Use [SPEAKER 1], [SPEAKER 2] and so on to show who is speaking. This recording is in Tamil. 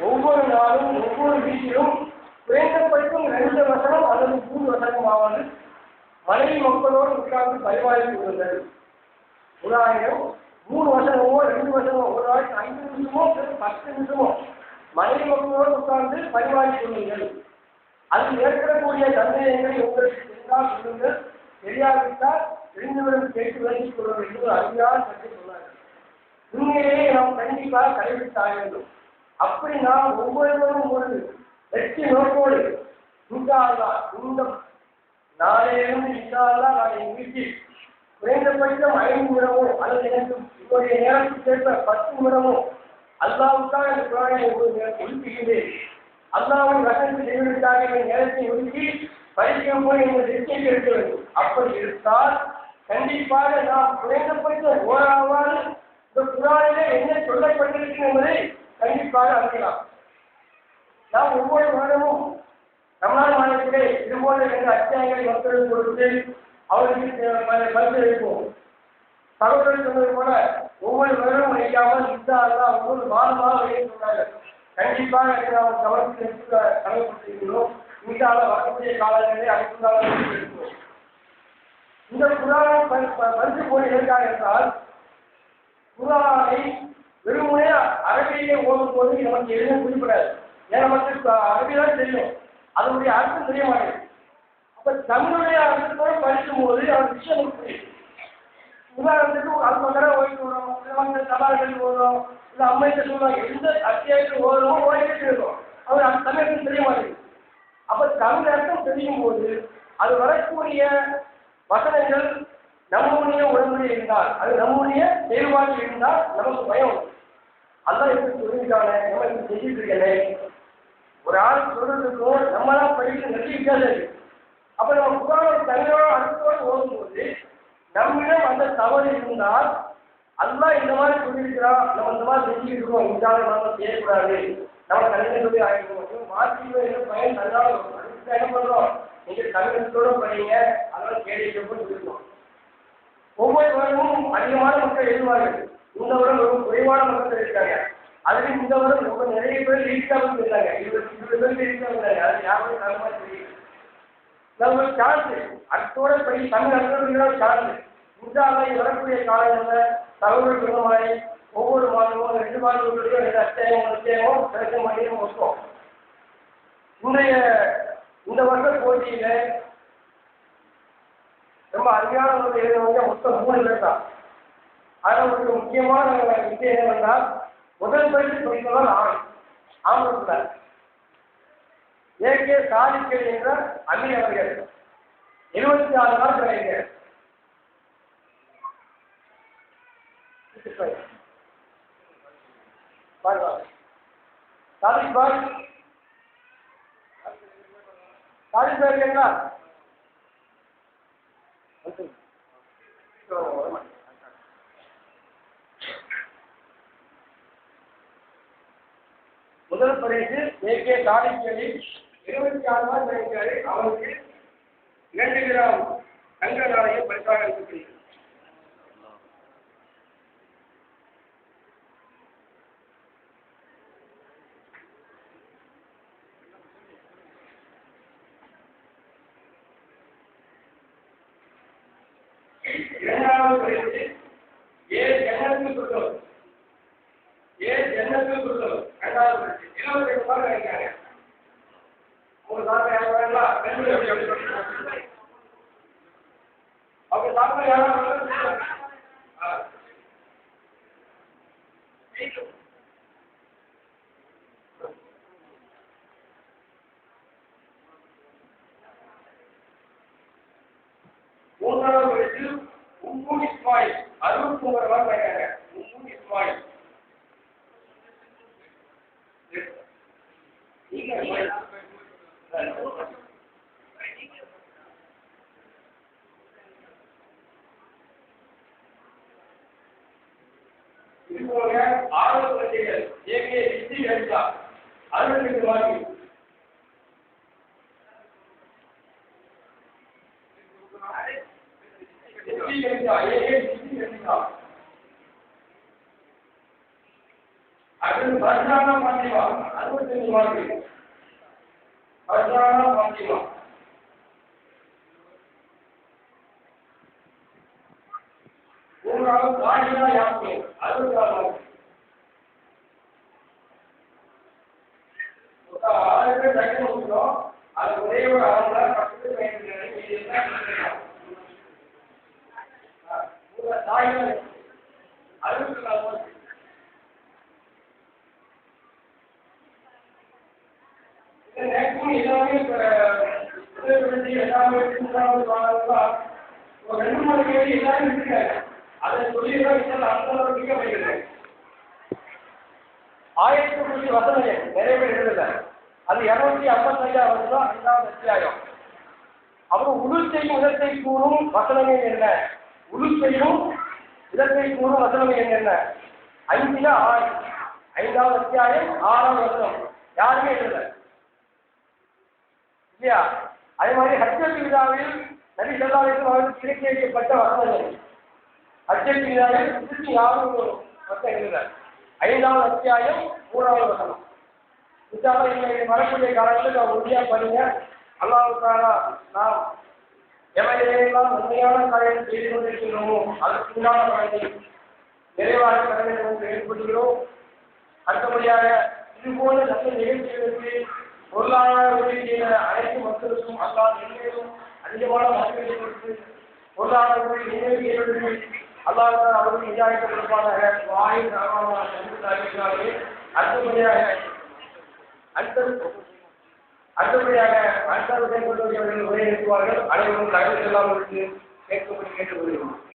[SPEAKER 1] ஒவ்வொரு நாளும் ஒவ்வொரு வீட்டிலும் குறைந்தபட்சம் 2 வசனம் அல்லது 3 வசனமாவது மனைவி மக்களோடு உட்கார்ந்து பரிமாறிக் கொள்ளுங்கள். உதாரணம் 3 வசனமோ 2 வசனமோ ஒரு நாளைக்கு 5 நிமிஷமோ 10 நிமிஷமோ மனைவி மக்களோடு உட்கார்ந்து பரிமாறிக் கொள்ளுங்கள். அது ஏற்படக்கூடிய சந்தேகங்களை உங்களுக்கு தெரிந்தால் சொல்லுங்கள், தெரியாவிட்டால் தெரிந்தவர்கள் கேட்டு விலகிக் கொள்ள வேண்டும். அறியாத கற்று சொன்னார்கள். உண்மையிலேயே நாம் கண்டிப்பாக கடைபிடித்தாக வேண்டும். அப்படி நாம் ஒவ்வொருவரும் ஒரு வெற்றி நோக்கோடு இந்த நாளையிலிருந்து இன்ஷாஅல்லாஹ் நான் என் வீட்டில் குறைந்தபட்சம் 5 நிமிடமோ அல்லது எனக்கு இவருடைய நேரத்துக்கு சேர்த்த 10 நிமிடமோ அல்லாஹ்வுக்காக இந்த குர்ஆனை ஒதுக்குகிறேன். அல்லாஹ்வின் வசனத்தை செய்வதற்காக என் நேரத்தை ஒதுக்கி படிக்கும் போது எங்கள் வெற்றியை எடுக்க வேண்டும். அப்படி இருந்தால் கண்டிப்பாக நாம் குறைந்தபட்சம் ஓராவது இந்த குர்ஆனிலே என்ன சொல்லப்பட்டிருக்கு என்பதை கண்டிப்பாக அறியலாம். நாம் ஒவ்வொரு வருடமும் ரமலான் மாதத்திலே இதுபோன்ற 2 அத்தியாயங்களை மக்களுக்கு கொடுத்து அவர்களுக்கு பரிசளிப்போம். சகோதரர் சொன்னது போல ஒவ்வொரு வருடமும் நினைக்காமல் இன்ஷாஅல்லாஹ் ஒவ்வொரு மாதமாக வெளியே சொன்னார்கள். கண்டிப்பாக நாம் கவனத்தில் கடைபிடித்திருக்கிறோம். இன்ஷாஅல்லாஹ் வரக்கூடிய காலங்களிலே அடுத்ததாக இருக்கிறோம். இந்த குர்ஆனை பரிசு போல் எதற்காக என்றால் குர்ஆனை வெறுமனே அரபியிலே ஓதும் போது நமக்கு எதுவும் குறிப்பிடாது. ஏன் நமக்கு அரபிதான் தெரியும், அதனுடைய அர்த்தம் தெரிய மாட்டேங்குது. அப்ப தமிழுடைய அர்த்தத்தோடு படிக்கும் போது அவர் விஷயம் புரியும். உதாரணத்துக்கு ஒரு 50 ஓய்வு வரும், இல்லை தபால்கள் ஓதும், இல்லை அம்மைக்கு சொல்லுவாங்க, எந்த அத்தியாயத்தில் ஓதுவோம் ஓய்வு இருக்கும். அவர் அந்த தமிழகம் தெரிய மாட்டேங்குது. அப்ப தமிழ் அர்த்தம் தெரியும் போது அது வரக்கூடிய வசனங்கள் நம்முடைய உடம்புடைய இருந்தால், அது நம்முடைய செயல்பாடு இருந்தால் நமக்கு பயம். அதான் எப்படி சொல்லியிருக்காங்க, நமக்கு செஞ்சுட்டு இருக்கேன். ஒரு ஆள் சொல்றதுக்கும் நம்மளாம் படிக்க நிறைய வித்தியாசம் இருக்கு. அப்ப நம்ம குர்ஆனை தமிழோட அர்த்தத்தோடு ஓதும்போது நம்மிடம் அந்த தவறு இருந்தால் அல்லாஹ் இந்த மாதிரி சொல்லியிருக்கிறான், நம்ம இந்த மாதிரி செஞ்சுட்டு இருக்கோம், இன்ஷாஅல்லாஹ் நம்ம செய்யக்கூடாது, நம்ம கல்யாணம் சொல்லி ஆகிடுவோம், மாற்றி பயன் தந்தாலும் அதுக்கு என்ன பண்றோம், நீங்க தமிழத்தோட படிங்க, அதெல்லாம் கேள்விக்கப்பட்டு சொல்லிருக்கோம். ஒவ்வொரு வருடமும் அதிகமான மக்கள் எழுதுவார்கள். இந்த வருடம் ரொம்ப குறைவான மக்கள் இருக்காங்க. அதுலேயும் இந்த வருடம் ரொம்ப நிறைய பேர் ரீச்சாகவும் இருக்காங்க. 20 பேர் ரீச்சாக அது யாரும் நல்ல மாதிரி தெரியும். நம்ம சார்ந்து அத்தோட படி தமிழ் அர்த்தம் சார்ந்து இன்ஷாஅல்லாஹ் வரக்கூடிய காலங்களில் தகவல் சொன்ன மாதிரி ஒவ்வொரு மாதமும் 2 மாதங்களுடைய 2 அத்தியாயமோ கிடைக்க மாட்டேன்னு வச்சோம். இந்த வருஷ போட்டியில ரொம்ப அருமையான முறையில் எழுதுறவங்க மொத்தம் 3 பேர் தான். அதில் ஒரு முக்கியமான விஷயம் என்னவென்றால் முதல் பரிசு படித்தவர் ஆம்பளத்தில் ஏகே சாதிக்கல் என்ற அமீர் அவர்கள் 26 நாள் கிடைக்கிறார். சாதிப்பாருங்களா முதல் பரிசு ஏகே சாதிக்கலில் 26 நாள் கிடைக்கிறாரு. அவருக்கு 2 கிராம் தங்க நாணயம் பரிசாக அளிக்கப்படுகிறது. இரண்டாவது பரிசு ஜன்னத்துல் ஃபிர்தௌஸ். ஜன்னத்துல் ஃபிர்தௌஸ் இரண்டாவது பரிசு 22 ரூபாய் கிடைக்கிறாங்க. ஒரு சாப்பிட யாரும் வரலாம் அவங்க சாப்பிட யாரும் மூன்றாவது பரிசு உம்மு இஸ்மாயில் 69 ரூபாய் கிடைக்கிறாங்க. உம்மு இஸ்மாயில் இதுபோல 6 பிரச்சனைகள் ஏகே வித்தி கழித்தா 68 ரூபாய்க்கு அடுத்து பர்ஜானா பாண்டிவா 69 65 மார்க்கு. அதுதான் பாத்திமா. மூன்றாவது தாஹிரா யாஸ்மின் 64 மார்க்கு. ஆறு பேர் டக்குனு முடிச்சோம். அது ஒரே ஒரு ஆறு பத்து தாஹிரா 64 மார்க்கு. மேக்ஸிமம் எல்லாமே எல்லாமே ஒரு 2-3 கேள்வி எல்லாரும் இருக்காங்க. அதை சொல்லிதான் அந்த அளவுக்கு வைக்கிறேன். 1000 வசனங்கள் நிறைய பேர் எழுதல. அது 255 வருஷம் 5வது அத்தியாயம். அப்புறம் உளுத்தையும் இடத்தை கூறும் வசனங்கள் என்ன? உளுத்தையும் இடத்தை கூறும் வசனங்கள் என்னென்ன? 5ல் 6, 5வது அத்தியாயம் 6வது வசனம். யாருமே எழுதல இல்லையா? அதே மாதிரி ஹஜ்ஜத் விழாவில் நபி ஸல்லல்லாஹு அலைஹி வஸல்லம் அவர்களுக்கு இறக்கி வைக்கப்பட்ட வசனங்கள். ஹஜ்ஜத் விழாவில் திருப்பி யாரும் வசனம் எழுதல. 5வது அத்தியாயம் 3வது வசனம். இன்ஷாஅல்லாஹ் இந்த வரக்கூடிய காலத்தில் நான் உறுதியாக பண்ணுங்க. அல்லாஹ் தஆலா நாம் எவையெல்லாம் உண்மையான காரியம் செய்து கொண்டிருக்கிறோமோ அதற்கு உண்டான பலனை நிறைவாக கடமையை ஏற்படுகிறோம். அடுத்தபடியாக இதுபோல நல்ல நிகழ்ச்சிகளுக்கு பொருளாதார உதவி செய்த அனைத்து மக்களுக்கும் அல்லாஹ் எல்லோரும் அதிகமான மக்களுக்கு கொடுத்து பொருளாதார உதவி நிறைவேற்றி அல்லாஹ் அவர்களுக்கு இஜாயத்தை கொடுப்பானாக. வாய் சரவணமாக அறிவிக்கிறார்கள். அடுத்தபடியாக அடுத்தவர்கள் கொண்டு உரையாற்றுவார்கள். அனைவரும் தகவல் எல்லாம் கேட்கும்படி கேட்டுக்கொள்கிறோம்.